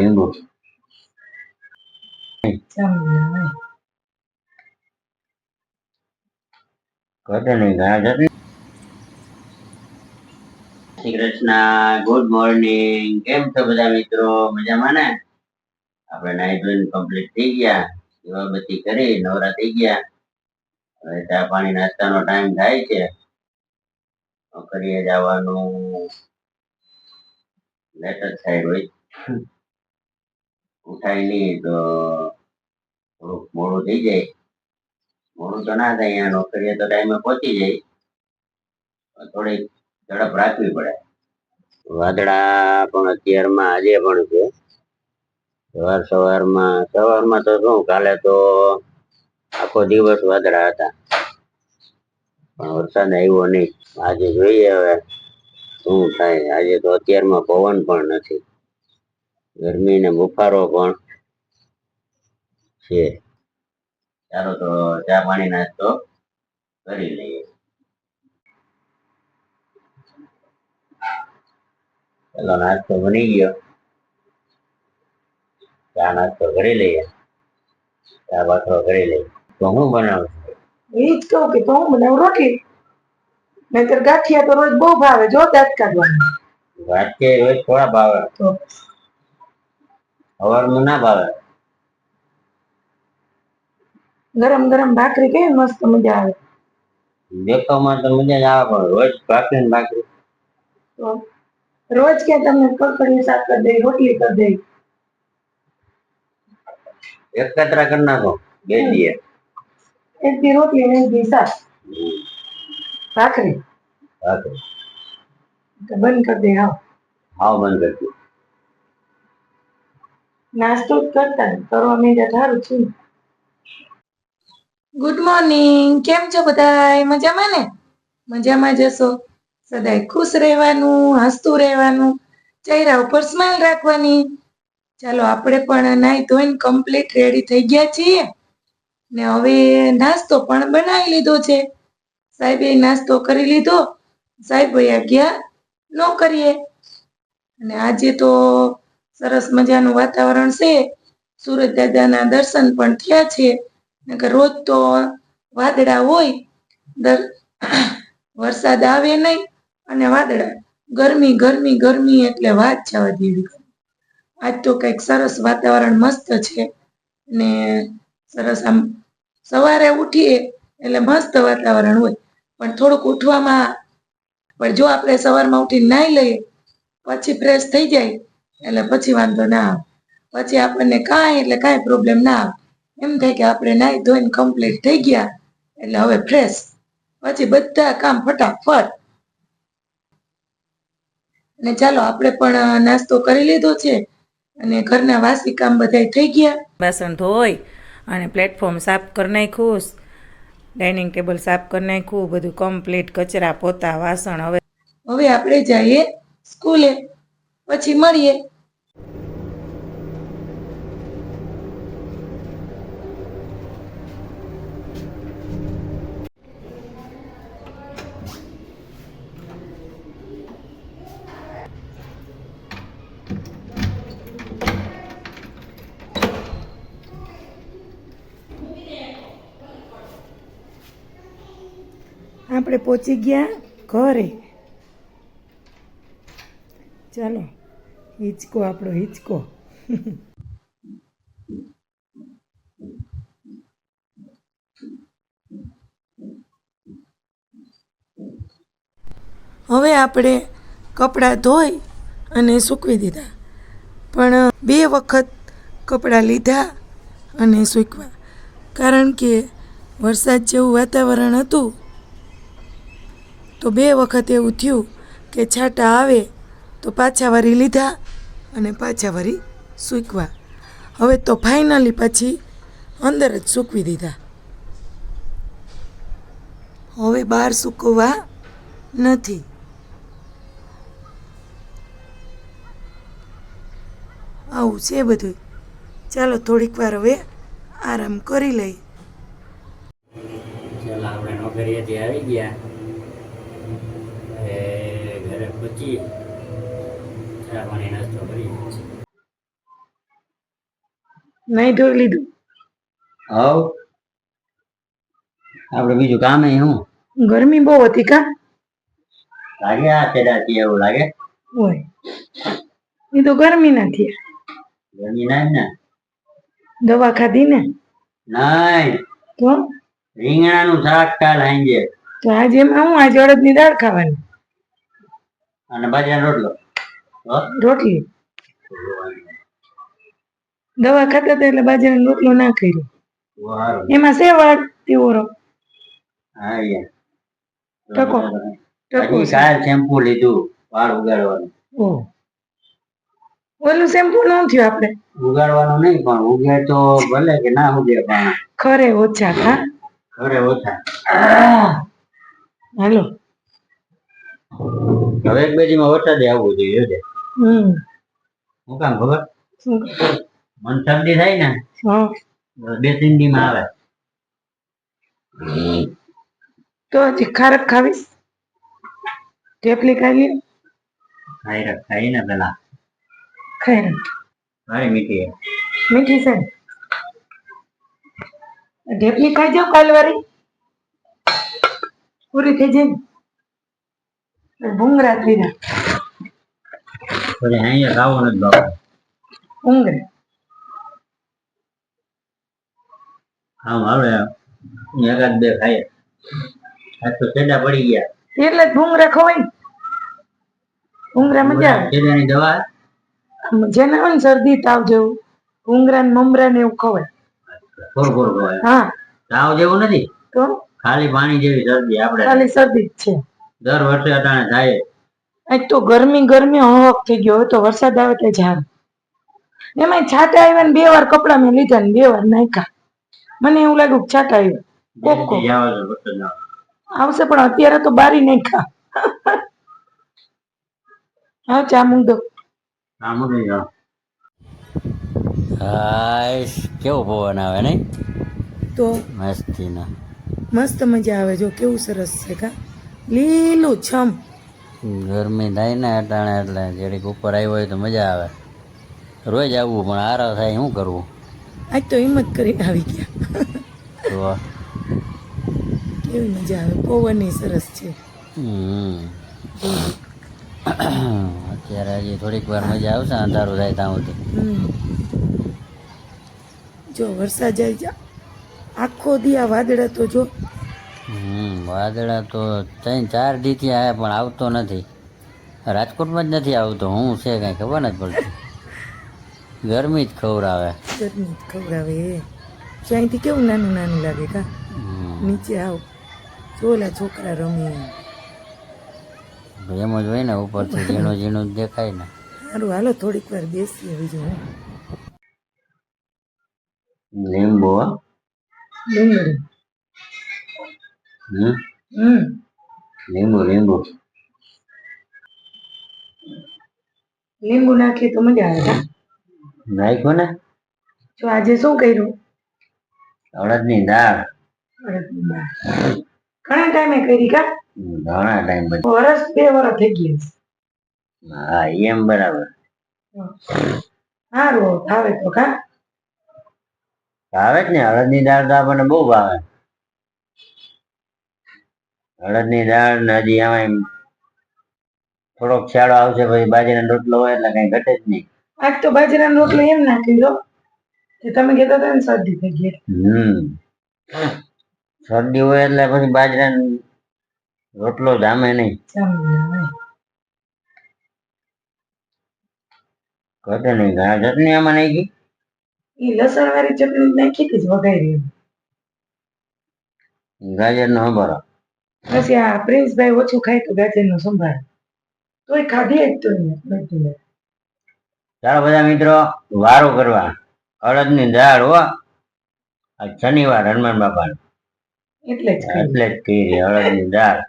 લીંબુ Shri Krishna. Good morning. કેમ છો બધા મિત્રો? મજામાં ને? આપણે નાઈ ધોઈને કમ્પ્લીટ થઈ ગયા, દીવાબત્તી કરી નવરા થઈ ગયા. હવે ચા પાણી નાસ્તાનો ટાઈમ થાય છે. નોકરીએ જવાનું લેટ જ સાઈડ હોય, ઉઠાય નહીં તો થોડુંક મોડું થઈ જાય. મોડું તો ના થાય, અહીંયા નોકરીએ તો ટાઈમે પહોંચી જાય, થોડીક ઝડપ રાખવી પડે. વાદળા પણ અત્યારમાં આજે પણ છે. સવારમાં તો શું, કાલે તો આખો દિવસ વાદળા હતા પણ વરસાદ આવ્યો નહીં. આજે જોઈએ હવે શું થાય. આજે તો અત્યારમાં પવન પણ નથી, ગરમી ને બફારો પણ છે. ચાલો તો ચા પાણી નાસ્તો કરી લઈએ. ચલો, નાસ્તો બની ગયો, ચા નાસ્તો કરી લઈએ, ચા બાખરો કરી લઈએ. તો હું બનાવું એ જ કહું કે તો હું બનાવું રોટલી, નહીતર ગાંઠિયા તો રોજ બહુ ભાવે. જો દાંત કાઢવાનું. ગાંઠિયા રોજ થોડા ભાવે, તો સવારમાં ના ભાવે. ગરમ ગરમ ભાખરી કેવી મસ્ત મજા આવે. દેખાવમાં તો મજા જ આવે, પણ રોજ ભાખરી ને ભાખરી તો રોજ કે તમને કકડી શાક કરી દઈ, રોટલી કરી દઈ, એકત્ર કરી નાખો બે દીએ. એક દી રોટલી ને એક દી શાક, ભાખરી બંધ કરી દે. હાવ બંધ કરી દે. નાસ્તો જ કરતા કરવા માંડ્યા સારું છે. Good morning. કેમ છો બધા? મજામાં ને? મજામાં જશો. સદાય ખુશ રહેવાનું, હસતું રહેવાનું, ચહેરા ઉપર સ્માઈલ રાખવાની. ચાલો, આપણે પણ નાઈ ધોઈને કમ્પ્લીટ રેડી થઈ ગયા છીએ ને હવે નાસ્તો પણ બનાવી લીધો છે. સાહેબે નાસ્તો કરી લીધો, સાહેબ ગયા ન કરીએ. અને આજે તો સરસ મજાનું વાતાવરણ છે. સૂરજ દાદાના દર્શન પણ થયા છે. નકર રોજ તો વાદળા હોય, વરસાદ આવે નહીં અને વાદળા, ગરમી ગરમી ગરમી, એટલે વાત જવા દેવી. આજ તો કંઈક સરસ વાતાવરણ મસ્ત છે ને સરસ. આમ સવારે ઉઠીએ એટલે મસ્ત વાતાવરણ હોય, પણ થોડુંક ઉઠવામાં, પણ જો આપણે સવારમાં ઉઠીને નાહી લઈએ પછી ફ્રેશ થઈ જાય એટલે પછી વાંધો ના આવે. પછી આપણને કાંઈ પ્રોબ્લેમ ના આવે. એમ થાય કે આપણે નાહી ધોઈને કમ્પ્લીટ થઈ ગયા એટલે હવે ફ્રેશ, પછી બધા કામ ફટાફટ. અને ચાલો, આપણે પણ નાસ્તો કરી લીધો છે અને ઘરના વાસી કામ બધા થઈ ગયા. વાસણ ધોઈ અને પ્લેટફોર્મ સાફ કરી નાખ્યું, ડાઇનિંગ ટેબલ સાફ કરી નાખ્યું, બધું કમ્પ્લીટ, કચરા પોતા વાસણ. હવે આપણે જઈએ સ્કૂલે, પછી મળીએ. આપણે પહોંચી ગયા ઘરે. ચાલો, હિંચકો, આપણો હિંચકો. હવે આપણે કપડાં ધોઈ અને સૂકવી દીધા, પણ 2 વખત કપડાં લીધા અને સૂકવા, કારણ કે વરસાદ જેવું વાતાવરણ હતું. તો 2 વખત એવું થયું કે છાંટા આવે તો પાછા વારી લીધા અને પાછા વારી સૂકવા. હવે તો ફાઇનલી પછી અંદર જ સૂકવી દીધા. હવે બહાર સૂકવવા નથી. આવું છે બધું. ચાલો, થોડીક વાર હવે આરામ કરી લઈ. ચાલો, આપણે નોકરીએથી આવી ગયા, ઘરે પહોંચી ચા પાણી નાસ્તો કરી. નહીં ધોઈ લીધું? હવ આપણે બીજું કામ શું ગરમી બહુ હતી કા? લાગે આ તેડાથી એવું લાગે હોય એ તો ગરમી નથી. ગરમી ના જ ને દવા ખાધી ને? નહીં તો રીંગણાનું શાક કાલ સાંજે તો આજે એમાં હું આજે અડદની દાળ ખાવાની, અને બાજરાનો રોટલો હો? રોટલી. દવા ખાતા હતા એટલે બાજરાનો રોટલો ના કર્યો. સારું. એમાં સેવાળ તીવરો હા યાર ટકો ટકો હજી કાલ શેમ્પુ લીધું વાળ ઉગાડવાનું ઓહ ઓલું શેમ્પુ ન થયું આપણે ઉગાડવાનું નહીં પણ ઉગે તો ભલે કે ના ઉગે પણ ખરે ઓછા ખા. ઘરે ઓછા હાલો. હવે એક બેજીમાં વરસાદ આવવું જોઈએ જોજે. હમ શું કામ ખબર શું? મન શરદી થાય ને હા 2-3 દી માં આવે તો હજી ખારક ખાવીશ? ટેપલી ખાઈ લે. ખાઈ ને પેલા ખાઈ લે. મારી મીઠી મીઠી છે ને? ઢેપલી ખાઈ જાવ કાલ વાળી પૂરી થઈ જાય ને. ભૂંગરા થઈ જાય. પછી અહીંયા ખાવો નથી બાપા ભૂંગરા આમ આવે એકાદ બે ખાઈએ આજ તો છેડા પડી ગયા એટલે જ ભૂંગરા ખવાય ને. ભૂંગરા મજા આવે. છેડાની દવા જેને હોય ને શરદી તાવ જેવું ભૂંગરા ને મમરા ને એવું ખવાય. ફોર ખવાય હા તાવ જેવું નથી તો ખાલી પાણી જેવી શરદી આપણે ખાલી શરદી જ છે. દર વર્ષે અટાણે થાય આજ તો ગરમી હવક થઈ ગયો. હવે તો વરસાદ આવે તો ઝાડ એમાં છાટા આવ્યા ને 2 વાર કપડા મેં લીધા ને 2 વાર નાખ્યા. મને એવું લાગ્યું કે છાટા આવ્યા કોકો આવશે પણ અત્યારે તો બારી નાખ્યા. હા ચા મૂક દો. હાશ કેવો પવન આવે નહીં તો મસ્તી ના મસ્ત મજા આવે. જો કેવું સરસ છે કા લીલું છમ. ગરમી થાય ને અટાણે એટલે જરીક ઉપર આવ્યો હોય તો મજા આવે. રોજ આવવું પણ આરામ થાય શું કરવું આજ તો હિંમત કરીને આવી ગયા. તો કેવી મજા આવે. પવન સરસ છે. અત્યારે હજી થોડીક વાર મજા આવશે અંધારું થાય ત્યાં સુધી. જો વરસાદ જાય આખો દી આ વાદળા તો જો. વાદળા તો 3-4 દીથી આવે પણ આવતો નથી. રાજકોટમાં જ નથી આવતો. હું છે કઈ ખબર નથી પડતી. ગરમી જ ખવડાવે. ગરમી જ ખવડાવે. અહીંથી કેવું નાનું નાનું લાગે કા. નીચે આવ જો ઓલા છોકરા રમે એમ જ હોય ને ઉપરથી ઝીણું ઝીણું જ દેખાય ને. સારું હાલો થોડીક વાર બેસીએ બીજું હું. લીંબુ ડુંગળી લીંબુ લીંબુ લીંબુ નાખીએ તો મજા આવે કા. નાખ્યું ને જો આજે શું કર્યું? અડદની દાળ અડદની દાળ. ઘણા ટાઈમે કરી કા? ઘણા ટાઈમ પછી. વરસ 2 વર્ષ થઈ ગયા. હા એમ બરાબર. સારું ભાવે તો કા. ભાવે જ ને અડદની દાળ તો આપણને બહુ ભાવે. અડદની દાળ ને હજી આમાં થોડોક શિયાળો આવશે પછી બાજરાનો રોટલો હોય એટલે કઈ ઘટે જ નહીં. આજ તો બાજરાનો રોટલો એમ નાખી દો કે તમે કહેતા હતા ને શરદી થઈ ગઈ. શરદી હોય એટલે પછી બાજરાનો રોટલો જામે નહીં. ઘટે નહીં. ઘણા ચટણી આમાં નાખી. એ લસણ વાળી ચટણી નાખી હતી જ વઘારી. ગાજરનો સંભારો. પછી આ પ્રિન્સભાઈ ઓછું ખાય તો ગાજરનો સંભાર તોય ખાધી જ તો બધું. ચાલો બધા મિત્રો વારો કરવા અડદની દાળ હો. આજ શનિવાર હનુમાન બાપાનો એટલે જ એટલે જ કરી અડદની દાળ.